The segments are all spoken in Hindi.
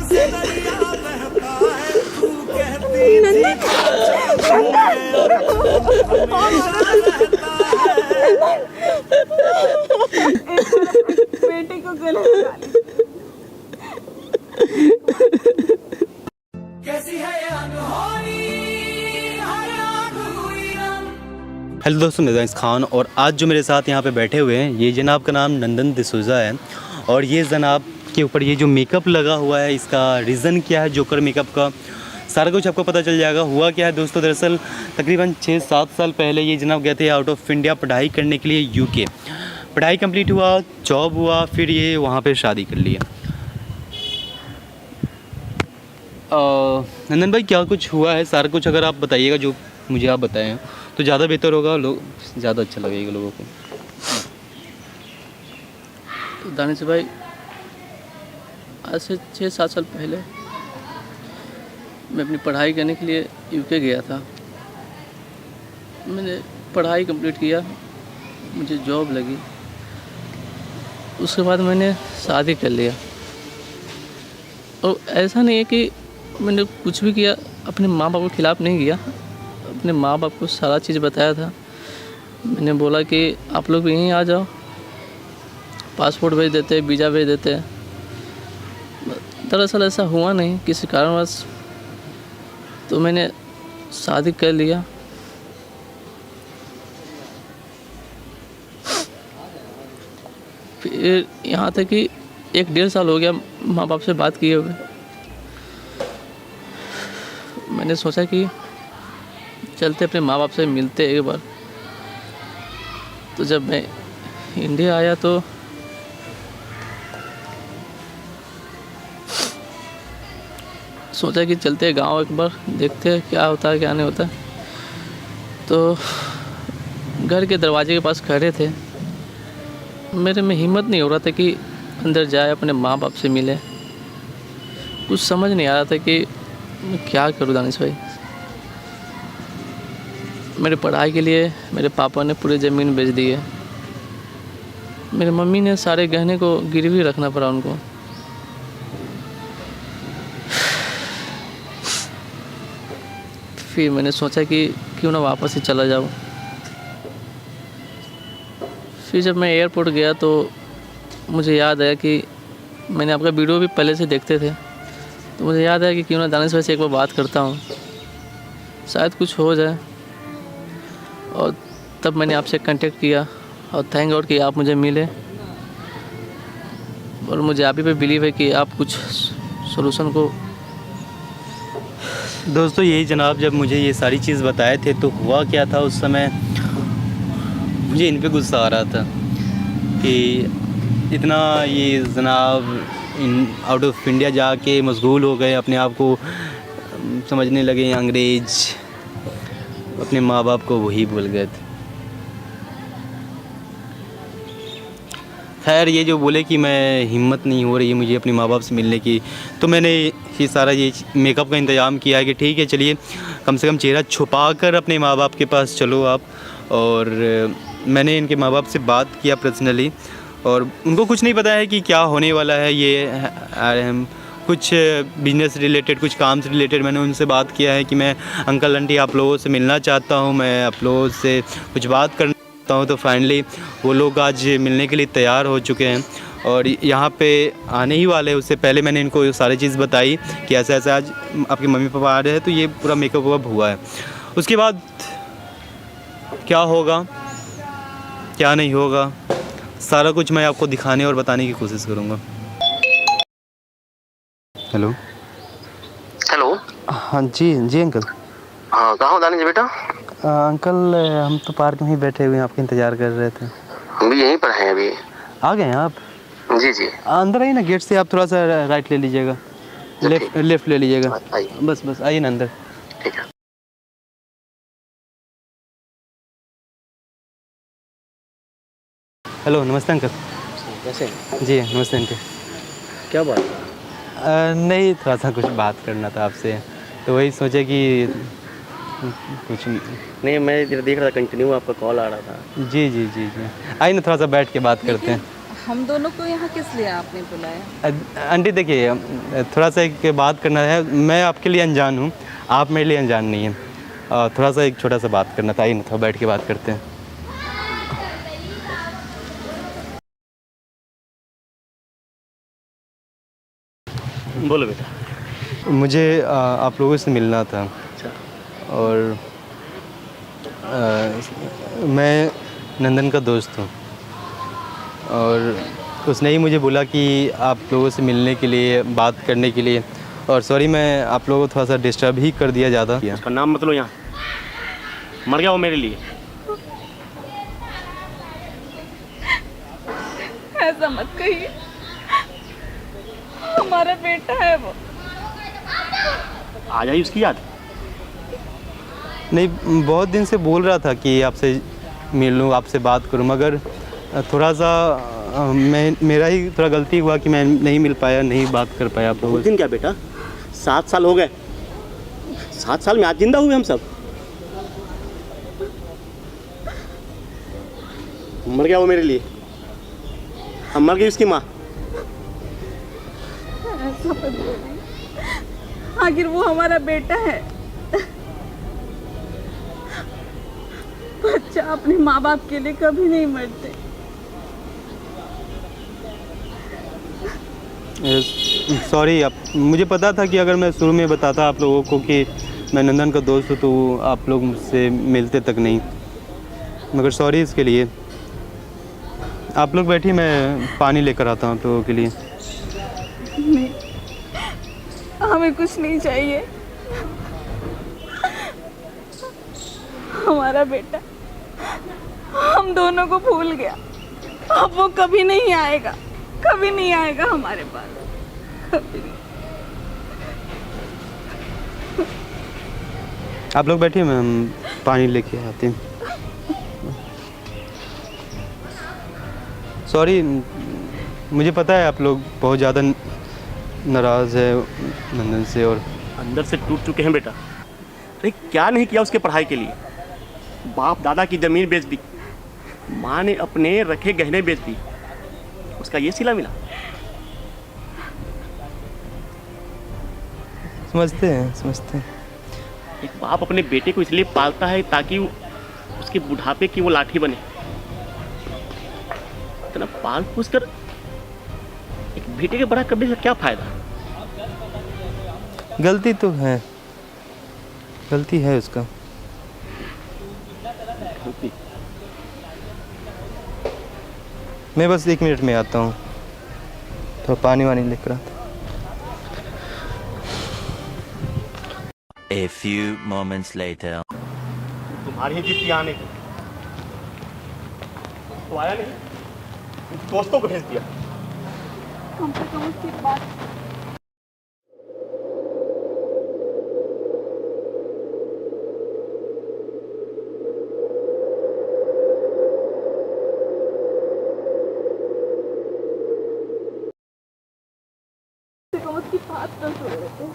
बेटे को गले लगा ली। हेलो दोस्तों, मैं जाइस खान और आज जो मेरे साथ यहाँ पे बैठे हुए हैं ये जनाब का नाम नंदन डिसूजा है। और ये जनाब के ऊपर ये जो मेकअप लगा हुआ है इसका रीज़न क्या है, जोकर मेकअप का सारा कुछ आपको पता चल जाएगा। हुआ क्या है दोस्तों, दरअसल तकरीबन 6-7 साल पहले ये जनाब गए थे आउट ऑफ इंडिया पढ़ाई करने के लिए यूके। पढ़ाई कंप्लीट हुआ, जॉब हुआ, फिर ये वहाँ पे शादी कर लिया। नंदन भाई क्या कुछ हुआ है, सारा कुछ अगर आप बताइएगा जो मुझे आप बताएं तो ज़्यादा बेहतर होगा, लोग ज़्यादा अच्छा लगेगा लोगों को। तो दानिश भाई आज से 6-7 साल पहले मैं अपनी पढ़ाई करने के लिए यूके गया था। मैंने पढ़ाई कंप्लीट किया, मुझे जॉब लगी, उसके बाद मैंने शादी कर लिया। और ऐसा नहीं है कि मैंने कुछ भी किया, अपने माँ बाप के खिलाफ़ नहीं किया, अपने माँ बाप को सारा चीज़ बताया था। मैंने बोला कि आप लोग भी यहीं आ जाओ, पासपोर्ट भेज देते, वीज़ा भेज देते। दरअसल ऐसा हुआ नहीं किसी कारणवश, तो मैंने शादी कर लिया। फिर यहाँ तक कि 1-1.5 साल हो गया माँ बाप से बात किए हुए। मैंने सोचा कि चलते अपने माँ बाप से मिलते एक बार। तो जब मैं इंडिया आया तो सोचा कि चलते गांव एक बार, देखते हैं क्या होता है क्या नहीं होता। तो घर के दरवाजे के पास खड़े थे, मेरे में हिम्मत नहीं हो रहा था कि अंदर जाए, अपने माँ बाप से मिले। कुछ समझ नहीं आ रहा था कि मैं क्या करूँ दानिश भाई। मेरे पढ़ाई के लिए मेरे पापा ने पूरी ज़मीन बेच दी है, मेरी मम्मी ने सारे गहने को गिरवी रखना पड़ा उनको। फिर मैंने सोचा कि क्यों ना वापस ही चला जाऊँ। फिर जब मैं एयरपोर्ट गया तो मुझे याद आया कि मैंने आपका वीडियो भी पहले से देखते थे, तो मुझे याद आया कि क्यों ना दानिश भाई से एक बार बात करता हूँ, शायद कुछ हो जाए। और तब मैंने आपसे कांटेक्ट किया और थैंक गॉड कि आप मुझे मिले। और मुझे आप ही पे बिलीव है कि आप कुछ सॉल्यूशन को। दोस्तों यही जनाब जब मुझे ये सारी चीज़ बताए थे तो हुआ क्या था उस समय, मुझे इन पे गुस्सा आ रहा था कि इतना ये जनाब आउट ऑफ इंडिया जाके मशगूल हो गए, अपने आप को समझने लगे अंग्रेज़, अपने माँ बाप को वही भूल गए थे। खैर ये जो बोले कि मैं हिम्मत नहीं हो रही है मुझे अपने माँ बाप से मिलने की, तो मैंने ये सारा ये मेकअप का इंतज़ाम किया है कि ठीक है चलिए कम से कम चेहरा छुपा कर अपने माँ बाप के पास चलो आप। और मैंने इनके माँ बाप से बात किया पर्सनली, और उनको कुछ नहीं पता है कि क्या होने वाला है। ये कुछ बिजनेस रिलेटेड, कुछ काम से रिलेटेड मैंने उनसे बात किया है कि मैं अंकल आंटी आप लोगों से मिलना चाहता हूँ, मैं आप लोगों से कुछ बात करना चाहता हूँ। तो फाइनली वो लोग आज मिलने के लिए तैयार हो चुके हैं और यहाँ पे आने ही वाले हैं। उससे पहले मैंने इनको सारी चीज़ बताई कि ऐसा ऐसा आज आपके मम्मी पापा आ रहे हैं, तो ये पूरा मेकअप वेकअप हुआ है। उसके बाद क्या होगा क्या नहीं होगा सारा कुछ मैं आपको दिखाने और बताने की कोशिश करूँगा। Hello hello. हाँ जी जी अंकल। हाँ कहाँ हो दानिश बेटा? अंकल हम तो पार्क में ही बैठे हुए हैं, आपका इंतज़ार कर रहे थे। हम भी यहीं पर हैं अभी। आ गए हैं आप? जी जी। अंदर आइए ना, गेट से आप थोड़ा सा राइट ले लीजिएगा, लेफ़्ट ले लीजिएगा। बस आइए ना अंदर। ठीक है। हेलो नमस्ते अंकल। कैसे? जी नमस्ते अंकल। क्या बात? नहीं थोड़ा सा कुछ बात करना था आपसे, तो वही सोचे कि कुछ नहीं, मैं देख रहा था कंटिन्यू आपका कॉल आ रहा था। जी आइए ना थोड़ा सा बैठ के बात करते हैं। हम दोनों को यहाँ किस लिए आपने बुलाया? आंटी देखिए, थोड़ा सा एक बात करना है। मैं आपके लिए अनजान हूँ, आप मेरे लिए अनजान नहीं हैं। थोड़ा सा एक छोटा सा बात करना था, आइए ना थोड़ा बैठ के बात करते हैं। बोलो बेटा। मुझे आप लोगों से मिलना था। अच्छा। और मैं नंदन का दोस्त हूँ और उसने ही मुझे बोला कि आप लोगों से मिलने के लिए, बात करने के लिए। और सॉरी, मैं आप लोगों को थोड़ा सा डिस्टर्ब ही कर दिया ज़्यादा। उसका नाम मत लो यहाँ, मर गया वो मेरे लिए। ऐसा मत कहिए, हमारा बेटा है वो। आ जाए उसकी याद। नहीं, बहुत दिन से बोल रहा था कि आपसे मिल लूँ, आपसे बात करूँ, मगर थोड़ा सा मेरा ही थोड़ा गलती हुआ कि मैं नहीं मिल पाया, नहीं बात कर पाया आप लोगों उस से। दिन क्या बेटा, 7 साल हो गए। 7 साल में आज जिंदा हुए हम सब। मर गया वो मेरे लिए, अब मर गई उसकी माँ। ऐसा मत बोलिए, आखिर वो हमारा बेटा है। बच्चा अपने माँ बाप के लिए कभी नहीं मरते। सॉरी, आप, मुझे पता था कि अगर मैं शुरू में बताता आप लोगों को कि मैं नंदन का दोस्त हूँ तो आप लोग मुझसे मिलते तक नहीं, मगर सॉरी इसके लिए। आप लोग बैठिए, मैं पानी लेकर आता हूँ आप लोगों के लिए। नहीं, हमें कुछ नहीं चाहिए। हमारा बेटा हम दोनों को भूल गया, अब वो कभी नहीं आएगा, कभी नहीं आएगा हमारे पास, कभी नहीं। आप लोग बैठिए, मैं पानी लेके आती हूँ। सॉरी, मुझे पता है आप लोग बहुत ज़्यादा नाराज़ है नंदन से और अंदर से टूट चुके हैं बेटा। अरे क्या नहीं किया उसके पढ़ाई के लिए। बाप दादा की ज़मीन बेच दी, माँ ने अपने रखे गहने बेच दी, उसका ये सिला मिला। समझते हैं। एक बाप अपने बेटे को इसलिए पालता है ताकि उसके बुढ़ापे की वो लाठी बने। इतना पाल पोस कर एक बेटे के बड़ा करने से क्या फायदा। गलती तो है, गलती है उसका। मैं बस 1 मिनट में आता हूँ, थोड़ा पानी वानी लेकर आता हूँ। A few moments later. तुम्हारी ही जिद्दी आने की तो आया नहीं, दोस्तों को भेज दिया। कम से कम उसकी बात तो सुन लेते।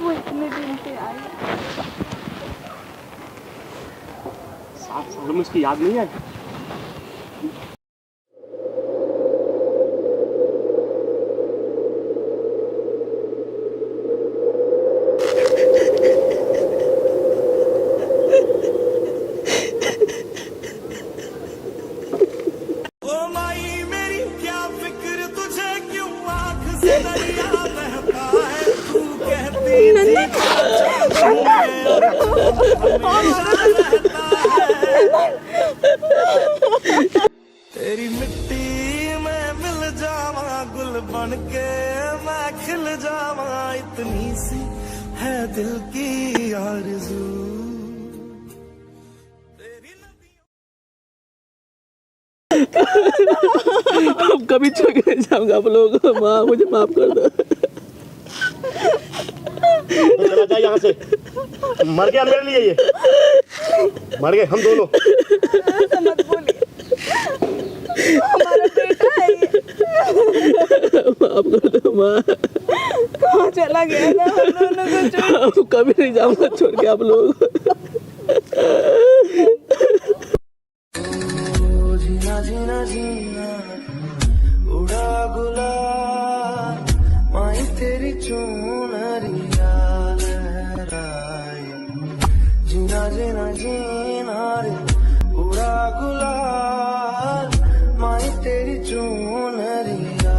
वो इतने दिन से आई, 7 सालों में उसकी याद नहीं आई। तेरी मिट्टी में मिल जावा, गुल बन के मैं खिल जावा, इतनी सी है दिल की आरज़ू। अब कभी छोड़ के नहीं जाऊंगा आप लोगों को। माँ मुझे माफ कर दो। तो चला जाए यहाँ से, मर गया मेरे लिए ये, मर गए हम दोनों। ऐसा मत बोलिए, हमारा बेटा है ये। माफ कर दो माँ, कहाँ चला गया था हम दोनों को छोड़? अब कभी नहीं जाऊंगा छोड़ के आप लोग। जीना जीना जीना उड़ा गुलाल माई तेरी चुनरिया लहराए, जीना जीना जीना रे उड़ा गुलाल माई तेरी चुनरिया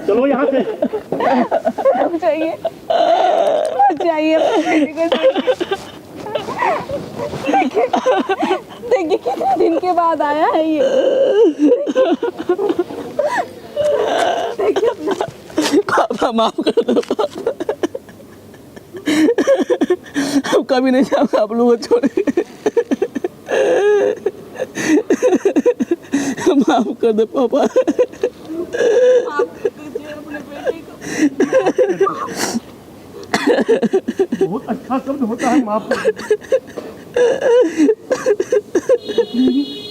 चलो यहाँ से। अब चाहिए अपनी बेटी को छोड़ के। देखिए कितने दिन के बाद आया है ये। देखिए पापा माफ कर दो पापा, अब कभी नहीं जाऊंगा आप लोगों को छोड़ के। माफ कर दो पापा। आप दीजिए अपने बेटे को। बहुत अच्छा शब्द होता है माफ कर।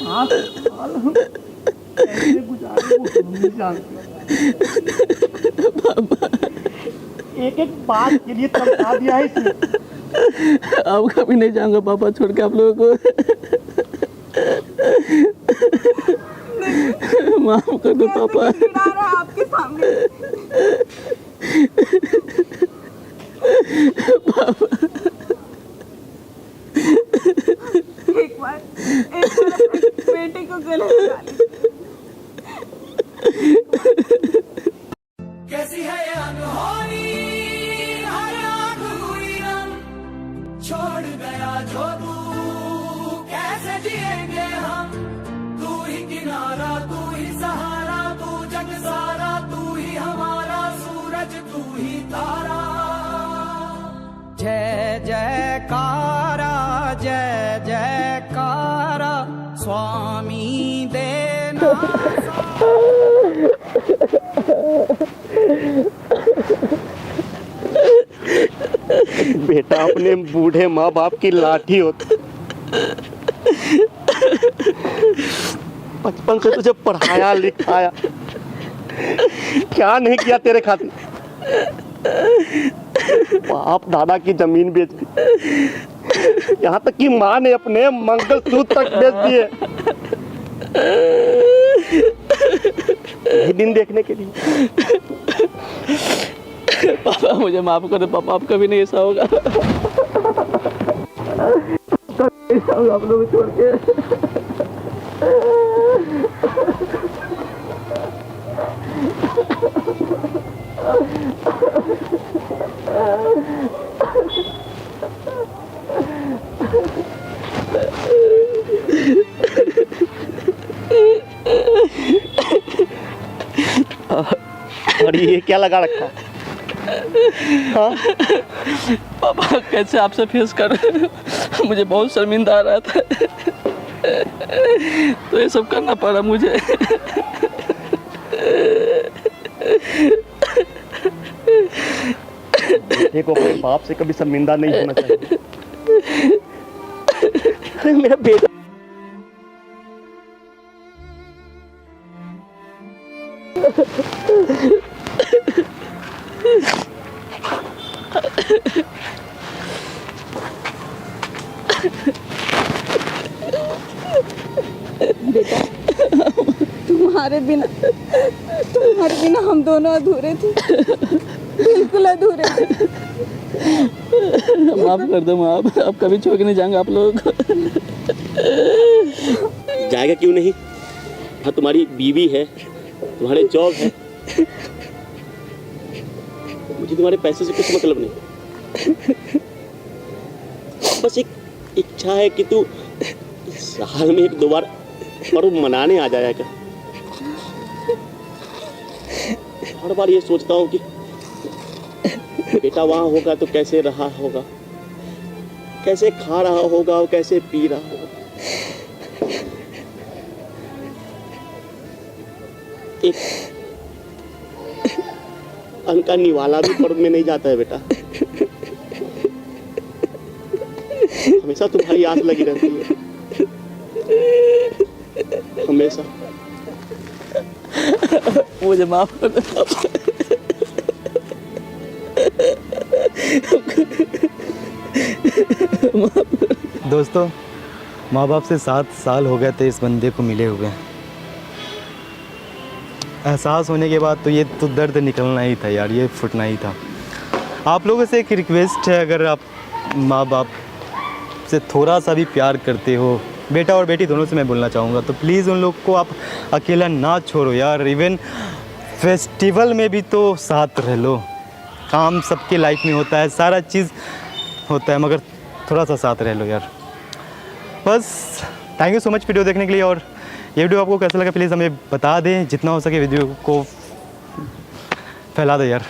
आज साल हम कैसे गुजारे वो हम नहीं जानते। एक एक बात के लिए तड़पा दिया है इसने। अब कभी नहीं जाऊंगा पापा छोड़ के आप लोगों को। माफ कर दो पापा। गिरा रहा है आपके सामने। एक बार अपने बेटे को गले लगा लीजिए। कैसी है ये अनहोनी, हर आँख हुई रंग, छोड़ गया जो तू कैसे जिएंगे हम, तू ही किनारा तू ही सहारा, तू जग सारा तू ही हमारा सूरज तू ही तारा। जय जयकारा जय जयकारा स्वामी देना। बेटा अपने बूढ़े माँ बाप की लाठी होती। बचपन से तुझे पढ़ाया लिखाया, क्या नहीं किया तेरे खातिर। बाप दादा की जमीन बेच दी, यहाँ तक कि माँ ने अपने मंगलसूत्र तक बेच दिए यही दिन देखने के लिए। पापा मुझे माफ कर दो पापा, अब कभी नहीं ऐसा होगा। कभी नहीं जाऊंगा आप लोग छोड़ के। और ये क्या लगा रखा? हाँ? पापा कैसे आपसे फेस कर, मुझे बहुत शर्मिंदा आ रहा था, तो ये सब करना पड़ा मुझे। देखो अपने बाप से कभी शर्मिंदा नहीं होना चाहिए। अरे मेरा बेटा बेटा तुम्हारे बिना हम दोनों अधूरे थे, बिल्कुल अधूरे थे। माफ कर दो माफ, अब कभी छोड़ के नहीं जाएंगे आप लोग। जाएगा क्यों नहीं? हाँ तुम्हारी बीवी है, तुम्हारे जॉब है, मुझे तुम्हारे पैसे से कुछ मतलब नहीं। बस एक इच्छा है कि तू साल में 1-2 बार पर्व मनाने आ जाएगा। हर बार ये सोचता हूँ कि बेटा वहाँ होगा तो कैसे रहा होगा, कैसे खा रहा होगा और कैसे पी रहा होगा। एक अंक का निवाला भी पर्व में नहीं जाता है बेटा। हमेशा तुम्हारी आस लगी रहती है, हमेशा। मुझे माफ कर दो। दोस्तों, माँ बाप से 7 साल हो गए थे इस बंदे को मिले हुए। एहसास होने के बाद तो ये तो दर्द निकलना ही था यार, ये फुटना ही था। आप लोगों से एक रिक्वेस्ट है, अगर आप माँ बाप से थोड़ा सा भी प्यार करते हो, बेटा और बेटी दोनों से मैं बोलना चाहूँगा, तो प्लीज़ उन लोग को आप अकेला ना छोड़ो यार। इवन फेस्टिवल में भी तो साथ रह लो। काम सबके लाइफ में होता है, सारा चीज़ होता है, मगर थोड़ा सा साथ रह लो यार। बस thank you so much video देखने के लिए। और ये वीडियो आपको कैसा लगा प्लीज़ हमें बता दें, जितना हो सके वीडियो को फैला दो यार।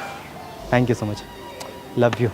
Thank you so much, love you.